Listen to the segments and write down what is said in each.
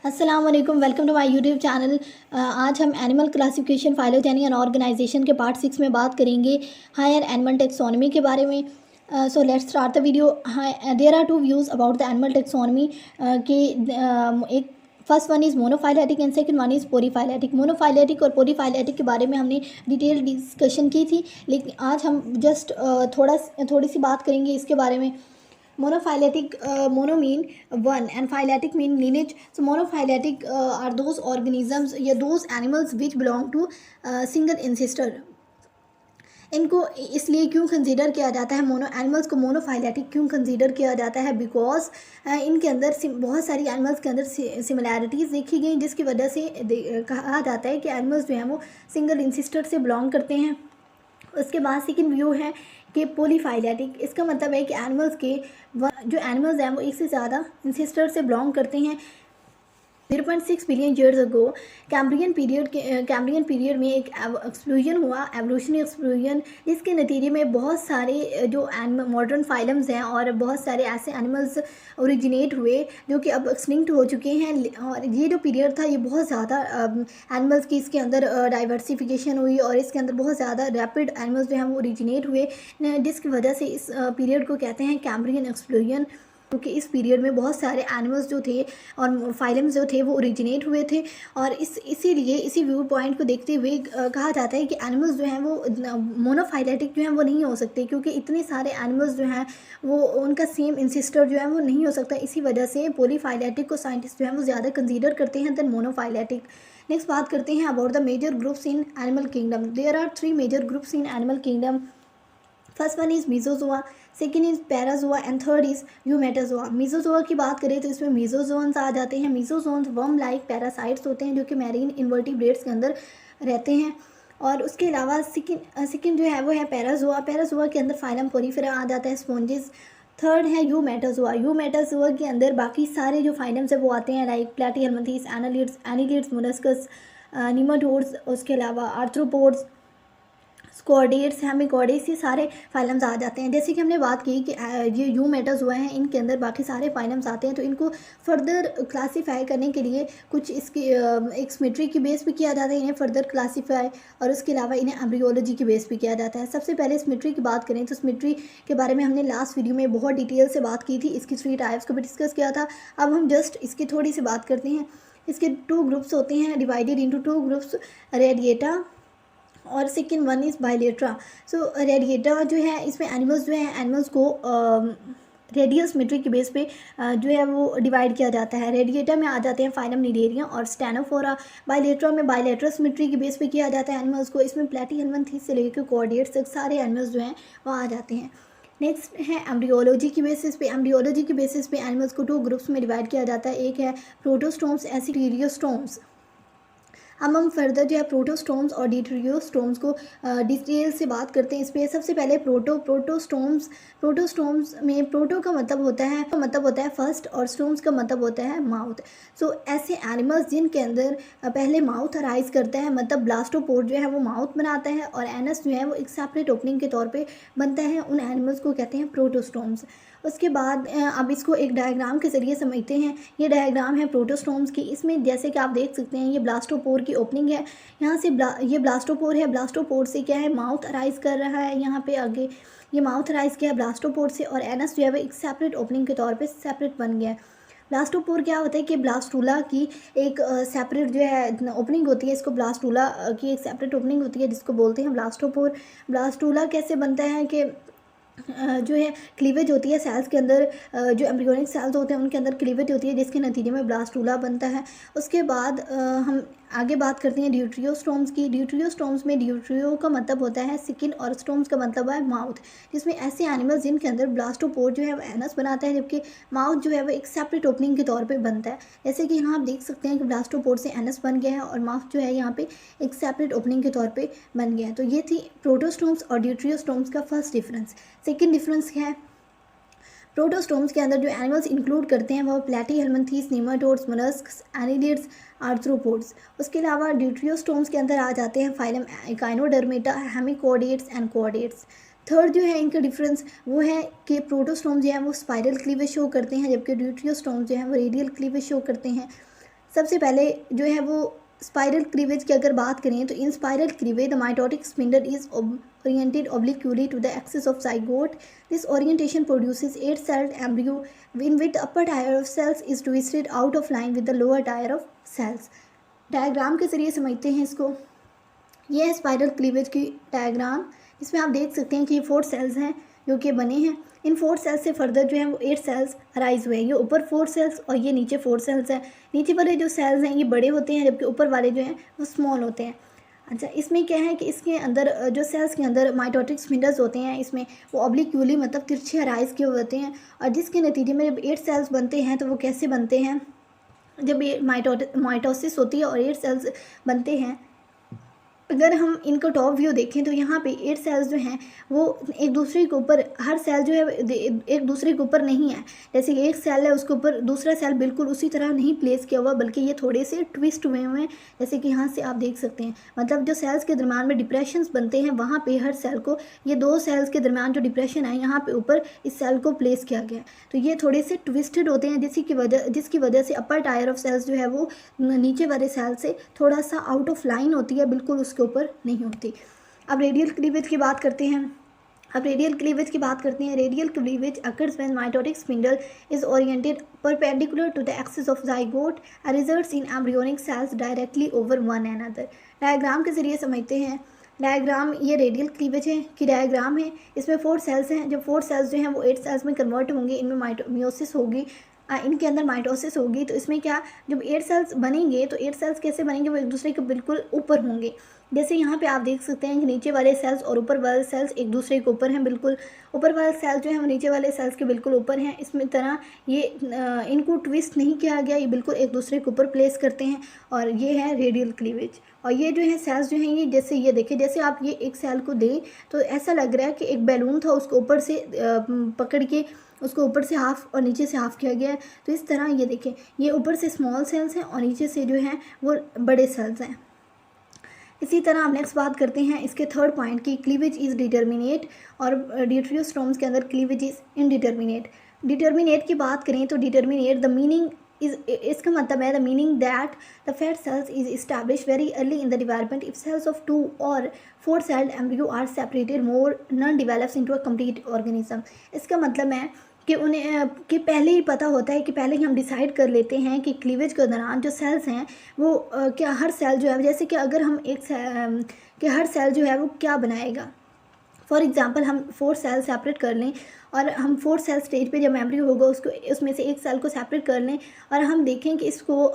अस्सलाम वालेकुम, welcome to my YouTube channel. आज हम animal classification, phylogeny and organisation के पार्ट 6 में बात करेंगे हायर एनिमल टेक्सोनमी के बारे में। So let's start the video. There are two views about the animal taxonomy के एक first one is monophyletic and second one is polyphyletic. Monophyletic और पोलीफाइलेटिक के बारे में हमने डिटेल डिस्कशन की थी, लेकिन आज हम जस्ट थोड़ी सी बात करेंगे इसके बारे में। Monophyletic, mono mean one and phyletic mean lineage. So monophyletic are those organisms या those animals which belong to single ancestor. इनको इसलिए क्यों कंसीडर किया जाता है, मोनो एनिमल्स को मोनोफाइलेटिक क्यों कंसीडर किया जाता है? बिकॉज इनके अंदर बहुत सारी एनिमल्स के अंदर सिमिलैरिटीज़ देखी गई, जिसकी वजह से कहा जाता है कि एनिमल्स जो हैं वो सिंगल इंसिस्टर से बिलोंग करते हैं। उसके बाद सेकंड व्यू है कि पोलीफाइलेटिक। इसका मतलब है कि एनिमल्स के जो एनिमल्स हैं वो एक से ज़्यादा इंसेस्टर से बिलोंग करते हैं। 0.6 billion years ago Cambrian period में एक एक्सप्लोजन हुआ, एवोल्यूशनरी एक्सप्लोजन, जिसके नतीजे में बहुत सारे जो मॉडर्न फाइलम्स हैं और बहुत सारे ऐसे एनिमल्स ओरिजिनेट हुए जो कि अब एक्सटिंक्ट हो चुके हैं। और ये जो पीरियड था ये बहुत ज़्यादा एनिमल्स की इसके अंदर डाइवर्सिफिकेशन हुई और इसके अंदर बहुत ज़्यादा रैपिड एनिमल्स जो हैं वो ओरिजिनेट हुए, जिसकी वजह से इस पीरियड को कहते हैं कैम्ब्रियन एक्सप्लोजन। क्योंकि इस पीरियड में बहुत सारे एनिमल्स जो थे और फाइलम्स जो थे वो ओरिजिनेट हुए थे। और इसीलिए इसी व्यू पॉइंट को देखते हुए कहा जाता है कि एनिमल्स जो हैं वो मोनोफाइलेटिक जो हैं वो नहीं हो सकते, क्योंकि इतने सारे एनिमल्स जो हैं वो उनका सेम इंसिस्टर जो है वो नहीं हो सकता। इसी वजह से पोलीफाइलेटिक को साइंटिस्ट जो हैं वो ज़्यादा कंसीडर करते हैं दैन मोनोफाइलेटिक। नेक्स्ट बात करते हैं about the major groups in animal kingdom. There are 3 major groups in animal kingdom. First one is mesozoa, second is parazoa and third is eumetazoa. Mesozoa की बात करें तो इसमें मीजोजोन्स आ जाते हैं। मीजोजोन्स वर्म लाइक पैरासाइट्स होते हैं जो कि मैरीन इन्वर्टिब्रेट्स के अंदर रहते हैं। और उसके अलावा सेकेंड जो है वो है पैराजोआ। पैराजोआ के अंदर फाइलम पोरीफेरा आ जाता है, स्पॉन्जेस। थर्ड है यूमेटाजोआ। यूमेटाजोआ के अंदर बाकी सारे जो फाइलम्स है वो आते हैं, like Platyhelminthes, annelids, molluscs, nematodes, उसके अलावा आर्थ्रोपोड्स, स्क्वाडेट्स, हेमिकॉडेट्स, ये सारे फाइलम्स आ जाते हैं। जैसे कि हमने बात की कि ये यूमेटाजोआ हैं, इनके अंदर बाकी सारे फाइलम्स आते हैं। तो इनको फर्दर क्लासीफाई करने के लिए कुछ इसकी एक सिमेट्री की बेस पे किया जाता है इन्हें फर्दर क्लासीफाई, और उसके अलावा इन्हें एम्ब्रियोलॉजी की बेस पे किया जाता है। सबसे पहले सिमेट्री की बात करें तो सिमेट्री के बारे में हमने लास्ट वीडियो में बहुत डिटेल से बात की थी, इसकी 3 टाइप्स को भी डिस्कस किया था। अब हम जस्ट इसकी थोड़ी सी बात करते हैं। इसके 2 ग्रुप्स होते हैं, डिवाइडेड इंटू 2 ग्रुप्स, रेडिएटा और second one is bilateria. So radiata जो है इसमें एनिमल्स जो हैं एनिमल्स को रेडियल सिमेट्री के बेस पे जो है वो डिवाइड किया जाता है। रेडिएटा में आ जाते हैं फाइलम निडेरिया और स्टेनोफोरा। बाइलेट्रा में बाइलेट्रल सिमेट्री के बेस पे किया जाता है एनिमल्स को। इसमें प्लेटीहेल्मिन्थेस से लेकर कॉर्डेट्स तक सारे एनिमल्स जो हैं वो आ जाते हैं। नेक्स्ट है एम्ब्रियोलॉजी की बेसिस पे। एम्ब्रियोलॉजी के बेसिस पे एनिमल्स को 2 ग्रुप्स में डिवाइड किया जाता है, एक है प्रोटोस्टोम्स, एसिडियोस्टोम्स। अब हम फर्दर जो है प्रोटोस्टोम्स और डिट्रियोस्टोम्स को डिटेल से बात करते हैं इस पर। सबसे पहले प्रोटोस्टोम्स में प्रोटो का मतलब होता है फर्स्ट और स्टोम्स का मतलब होता है माउथ। सो ऐसे एनिमल्स जिनके अंदर पहले माउथ अराइज करता है, मतलब ब्लास्टोपोड जो है वो माउथ बनाता है और एनस जो है वो एक सेपरेट ओपनिंग के तौर पे बनता है, उन एनिमल्स को कहते हैं प्रोटोस्टोम्स। उसके बाद अब इसको एक डायग्राम के ज़रिए समझते हैं। ये डायग्राम है प्रोटोस्टोम्स की। इसमें जैसे कि आप देख सकते हैं ये ब्लास्टोपोर की ओपनिंग है, यहाँ से ये ब्लास्टोपोर है। ब्लास्टोपोर से क्या है, माउथ अराइज कर रहा है। यहाँ पे आगे ये माउथ अराइज किया है ब्लास्टोपोर से, और एनस जो है वो एक सेपरेट ओपनिंग के तौर पे सेपरेट बन गया है। ब्लास्टोपोर क्या होता है कि ब्लास्टूला की एक सेपरेट जो है ओपनिंग होती है, इसको ब्लास्टूला की एक सेपरेट ओपनिंग होती है जिसको बोलते हैं ब्लास्टोपोर। ब्लास्टूला कैसे बनता है कि जो है क्लीवेज होती है सेल्स के अंदर, जो एम्ब्रियोनिक सेल्स होते हैं उनके अंदर क्लीवेज होती है जिसके नतीजे में ब्लास्टूला बनता है। उसके बाद हम आगे बात करते हैं ड्यूट्रियोस्टोम्स की। ड्यूट्रियोस्टोम्स में ड्यूट्रियो का मतलब होता है स्किन और स्टोम्स का मतलब है माउथ, जिसमें ऐसे एनिमल्स जिनके अंदर ब्लास्टोपोर जो है वो एनस बनाता है, जबकि माउथ जो है वो एक सेपरेट ओपनिंग के तौर पे बनता है। जैसे कि यहाँ आप देख सकते हैं कि ब्लास्टोपोर से एनस बन गया है और माउथ जो है यहाँ पे एक सेपरेट ओपनिंग के तौर पर बन गया है। तो ये थी प्रोटोस्टोम्स और ड्यूट्रियोस्टोम्स का फर्स्ट डिफरेंस। सेकेंड डिफरेंस है प्रोटोस्टोम्स के अंदर जो एनिमल्स इंक्लूड करते हैं वो Platyhelminthes, nematodes, molluscs, annelids, arthropods. उसके अलावा ड्यूट्रियोस्टोम्स के अंदर आ जाते हैं phylum echinodermata, hemichordates and caudates. Third जो है इनका डिफरेंस वो है कि प्रोटोस्टोम्स जो है वो स्पाइरल क्लीवेज शो करते हैं, जबकि ड्यूट्रियोस्टोम्स जो है वो रेडियल क्लीवेज शो करते हैं। सबसे पहले जो है वो स्पाइरल क्लीवेज की अगर बात करें तो इन spiral cleavage the mitotic spindle is oriented obliquely to the axis of zygote. This orientation produces 8-celled embryo in which the upper tier of cells is twisted out of line with the lower tier of cells. Diagram के ज़रिए समझते हैं इसको। ये है spiral cleavage की diagram. इसमें आप देख सकते हैं कि ये 4 सेल्स हैं जो कि बने हैं। इन 4 सेल्स से फर्दर जो है वो 8 सेल्स अराइज हुए हैं। ये ऊपर 4 सेल्स और ये नीचे 4 सेल्स हैं। नीचे वाले जो सेल्स हैं ये बड़े होते हैं जबकि ऊपर वाले जो हैं वो स्मॉल होते हैं। अच्छा, इसमें क्या है कि इसके अंदर जो सेल्स के अंदर माइटोटिक स्पिंडल्स होते हैं इसमें वो ऑब्लिक्यूली मतलब तिरछे अराइज किए होते हैं और जिसके नतीजे में जब 8 सेल्स बनते हैं तो वो कैसे बनते हैं, जब ये माइटोसिस होती है और 8 सेल्स बनते हैं। अगर हम इनको टॉप व्यू देखें तो यहाँ पे 8 सेल्स जो हैं वो एक दूसरे के ऊपर, हर सेल जो है एक दूसरे के ऊपर नहीं है। जैसे कि एक सेल है उसके ऊपर दूसरा सेल बिल्कुल उसी तरह नहीं प्लेस किया हुआ, बल्कि ये थोड़े से ट्विस्ट हुए हुए हैं, जैसे कि यहाँ से आप देख सकते हैं। मतलब जो सेल्स के दरम्यान में डिप्रेशंस बनते हैं वहाँ पे हर सेल को, ये 2 सेल्स के दरम्यान जो डिप्रेशन है यहाँ पे ऊपर इस सेल को प्लेस किया गया है। तो ये थोड़े से ट्विस्टेड होते हैं जिसकी वजह से अपर टायर ऑफ सेल्स जो है वो नीचे वाले सेल से थोड़ा सा आउट ऑफ लाइन होती है, बिल्कुल के ऊपर नहीं होती। अब रेडियल क्लीवेज की बात करते हैं। Radial cleavage occurs when mitotic spindle is oriented perpendicular to the axis of zygote and results in embryonic cells directly over one another. Diagram के जरिए समझते हैं। डायग्राम ये रेडियल क्लीवेज है कि डायग्राम है। इसमें 4 सेल्स हैं। जब 4 सेल्स जो हैं वो 8 सेल्स में कन्वर्ट होंगे, इनमें मियोसिस होगी, इनके अंदर माइटोसिस होगी। तो इसमें क्या, जब 8 सेल्स बनेंगे तो 8 सेल्स कैसे बनेंगे, वो एक दूसरे के बिल्कुल ऊपर होंगे। जैसे यहाँ पे आप देख सकते हैं कि नीचे वाले सेल्स और ऊपर वाले सेल्स एक दूसरे के ऊपर हैं, बिल्कुल ऊपर वाले सेल्स जो हैं वो नीचे वाले सेल्स के बिल्कुल ऊपर हैं। इसमें तरह ये इनको ट्विस्ट नहीं किया गया, ये बिल्कुल एक दूसरे के ऊपर प्लेस करते हैं और ये है रेडियल क्लीवेज। और ये जो है सेल्स जो हैं ये जैसे ये देखिए, जैसे आप ये एक सेल को दें तो ऐसा लग रहा है कि एक बैलून था, उसको ऊपर से पकड़ के उसको ऊपर से हाफ और नीचे से हाफ किया गया है। तो इस तरह ये देखें, ये ऊपर से स्मॉल सेल्स हैं और नीचे से जो हैं वो बड़े सेल्स हैं। इसी तरह हम नेक्स्ट बात करते हैं इसके थर्ड पॉइंट की, क्लीवेज इज़ डिटर्मिनेट और ड्यूटेरियोस्टोम्स के अंदर क्लीवेज इज़ इनडिटर्मिनेट। डिटर्मिनेट की बात करें तो डिटर्मिनेट द मीनिंग इसका मतलब है the meaning that the fate cells is establish very early in the development if cells of 2 और 4 celled embryo are separated more none develops into a complete organism. इसका मतलब है कि उन्हें कि पहले ही पता होता है कि पहले ही हम डिसाइड कर लेते हैं कि क्लीवेज के दौरान जो सेल्स हैं वो क्या हर सेल जो है, जैसे कि अगर हम कि हर सेल जो है वो क्या बनाएगा। फॉर एग्जांपल हम 4 सेल सेपरेट कर लें और हम 4 सेल स्टेज पे जब एम्ब्रियो होगा उसको उसमें से एक सेल को सेपरेट कर लें और हम देखें कि इसको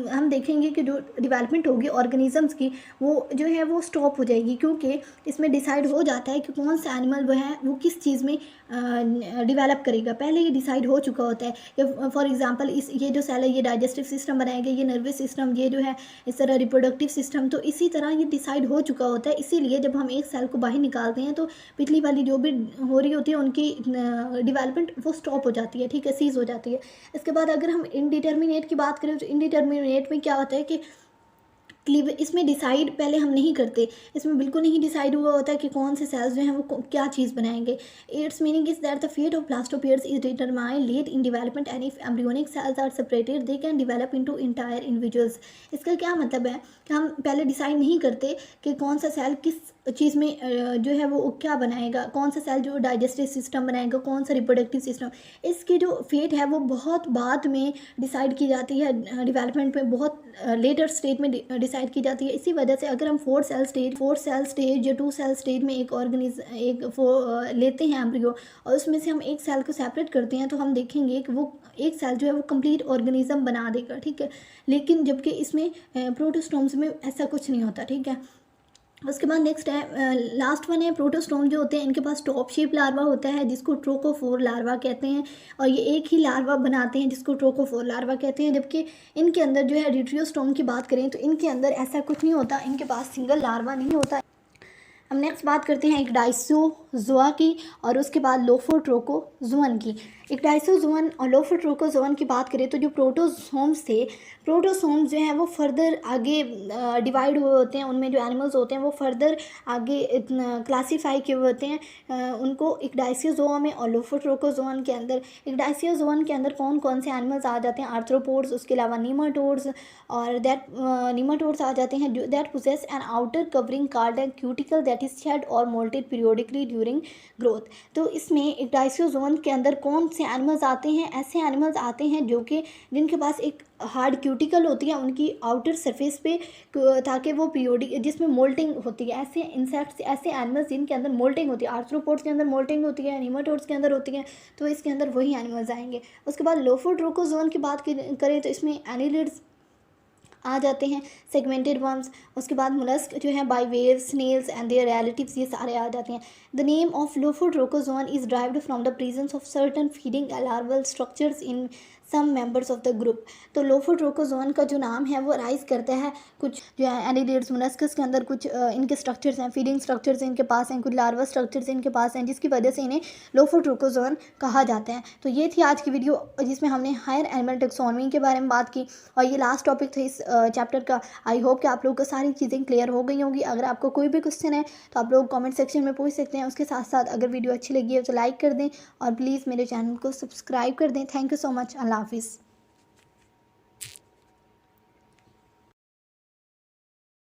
हम देखेंगे कि जो डेवलपमेंट होगी ऑर्गेनिजम्स की वो जो है वो स्टॉप हो जाएगी, क्योंकि इसमें डिसाइड हो जाता है कि कौन सा एनिमल वो है वो किस चीज़ में डेवलप करेगा। पहले ये डिसाइड हो चुका होता है कि फॉर एग्जांपल ये जो सेल है ये डाइजेस्टिव सिस्टम बनाएगा, ये नर्वस सिस्टम, ये जो है इस तरह रिप्रोडक्टिव सिस्टम। तो इसी तरह ये डिसाइड हो चुका होता है। इसीलिए जब हम एक सेल को बाहर निकालते हैं तो पिछली वाली जो भी हो रही होती है उनकी डेवलपमेंट वो स्टॉप हो जाती है, ठीक है, सीज हो जाती है। इसके बाद अगर हम इनडिटर्मिनेट की बात करें तो इनडिटर्मिनेट में क्या होता है कि इसमें डिसाइड पहले हम नहीं करते, इसमें बिल्कुल नहीं डिसाइड हुआ होता है कि कौन से सेल्स जो हैं वो क्या चीज़ बनाएंगे। Its meaning is that the fate of blastomeres is determined late in development and if embryonic cells are separated they can develop into entire individuals. इसका क्या मतलब है कि हम पहले डिसाइड नहीं करते कि कौन सा सेल किस चीज़ में जो है वो क्या बनाएगा, कौन सा सेल जो डाइजेस्टिव सिस्टम बनाएगा, कौन सा रिप्रोडक्टिव सिस्टम। इसकी जो फेट है वो बहुत बाद में डिसाइड की जाती है, डेवलपमेंट में बहुत लेटर स्टेज में डिसाइड की जाती है। इसी वजह से अगर हम 4 सेल स्टेज या 2 सेल स्टेज में एक लेते हैं एम्ब्रियो और उसमें से हम एक सेल को सेपरेट करते हैं तो हम देखेंगे कि वो एक सेल जो है वो कंप्लीट ऑर्गेनिज्म बना देगा, ठीक है। लेकिन जबकि इसमें प्रोटोस्टोम्स में ऐसा कुछ नहीं होता, ठीक है। उसके बाद नेक्स्ट है लास्ट वन है प्रोटोस्टोम जो होते हैं इनके पास टॉप शेप लार्वा होता है जिसको ट्रोकोफोर लार्वा कहते हैं और ये एक ही लार्वा बनाते हैं जिसको ट्रोकोफोर लार्वा कहते हैं। जबकि इनके अंदर जो है ड्यूटेरियोस्टोम की बात करें तो इनके अंदर ऐसा कुछ नहीं होता, इनके पास सिंगल लार्वा नहीं होता। हम नेक्स्ट बात करते हैं एक जोआ की और उसके बाद लोफोट्रोकोजोअन की। इक्डाइसोजोअन और लोफोट्रोकोजोअन की बात करें तो जो प्रोटोजोम्स थे, प्रोटोजोम्स जो हैं वो फर्दर आगे डिवाइड हुए होते हैं, उनमें जो एनिमल्स होते हैं वो फर्दर आगे क्लासीफाई किए हुए होते हैं उनको इक्डाइसियोजोआ में और लोफोट्रोकोजोअन के अंदर। इक्डाइसियोजोअन के अंदर कौन कौन से एनिमल्स आ जाते हैं? आर्थ्रोपोड्स, उसके अलावा नीमाटोड्स और नीमाटोड्स आ जाते हैं that possess an outer covering card and cuticle that is shed or moulted periodically during growth. तो इसमें इक्डाइसियोजोन के अंदर कौन से एनिमल्स आते हैं? ऐसे एनिमल्स आते हैं जो कि जिनके पास एक हार्ड क्यूटिकल होती है उनकी आउटर सरफेस पे, ताकि वो पीरियोडिक जिसमें मोल्टिंग होती है। ऐसे इंसेक्ट्स, ऐसे एनिमल्स जिनके अंदर मोल्टिंग होती है, आर्थ्रोपोड्स के अंदर मोल्टिंग होती है, नीमाटोड्स के अंदर होती है, तो इसके अंदर वही एनिमल्स आएंगे। उसके बाद लोफोट्रोकोजोन की बात करें तो इसमें एनिलिड्स आ जाते हैं, सेगमेंटेड वर्म्स, उसके बाद मोलस्क जो है bivalves, snails and their relatives, ये सारे आ जाते हैं। The name of lophotrochozoan is derived from the presence of certain feeding larval structures in some members of the group. तो लोफोट्रोकोजोन का जो नाम है वो राइज करता है कुछ जो है एनिलिड्स, मोलस्कस के अंदर कुछ इनके स्ट्रक्चर्स हैं, फीडिंग स्ट्रक्चर्स इनके पास हैं, कुछ लार्वा स्ट्रक्चर्स इनके पास हैं, जिसकी वजह से इन्हें लोफोट्रोकोजोन कहा जाता है। तो ये थी आज की वीडियो जिसमें हमने हायर एनिमल टेक्सोनॉमी के बारे में बात की और ये लास्ट टॉपिक था इस चैप्टर का। आई होप कि आप लोगों को सारी चीज़ें क्लियर हो गई होंगी। अगर आपको कोई भी क्वेश्चन है तो आप लोग कमेंट सेक्शन में पूछ सकते हैं। उसके साथ साथ अगर वीडियो अच्छी लगी है तो लाइक कर दें और प्लीज़ मेरे चैनल को सब्सक्राइब कर दें। Thank you so much. अल्लाह हाफिज़।